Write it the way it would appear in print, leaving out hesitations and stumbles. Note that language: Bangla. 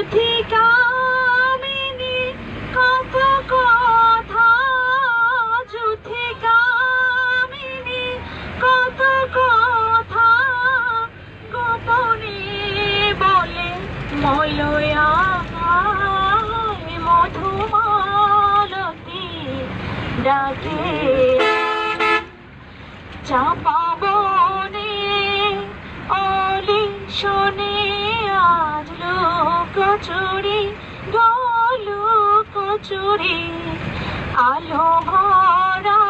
যুথিকামিনী কত কথা, যুথিকামিনী কত কথা গোপনে বলে মলয়া মধুমালতী ডাকে। চাপা বনে অলি শোনে আজ লুকোচুরি গো লুকোচুরি, আলো ভরা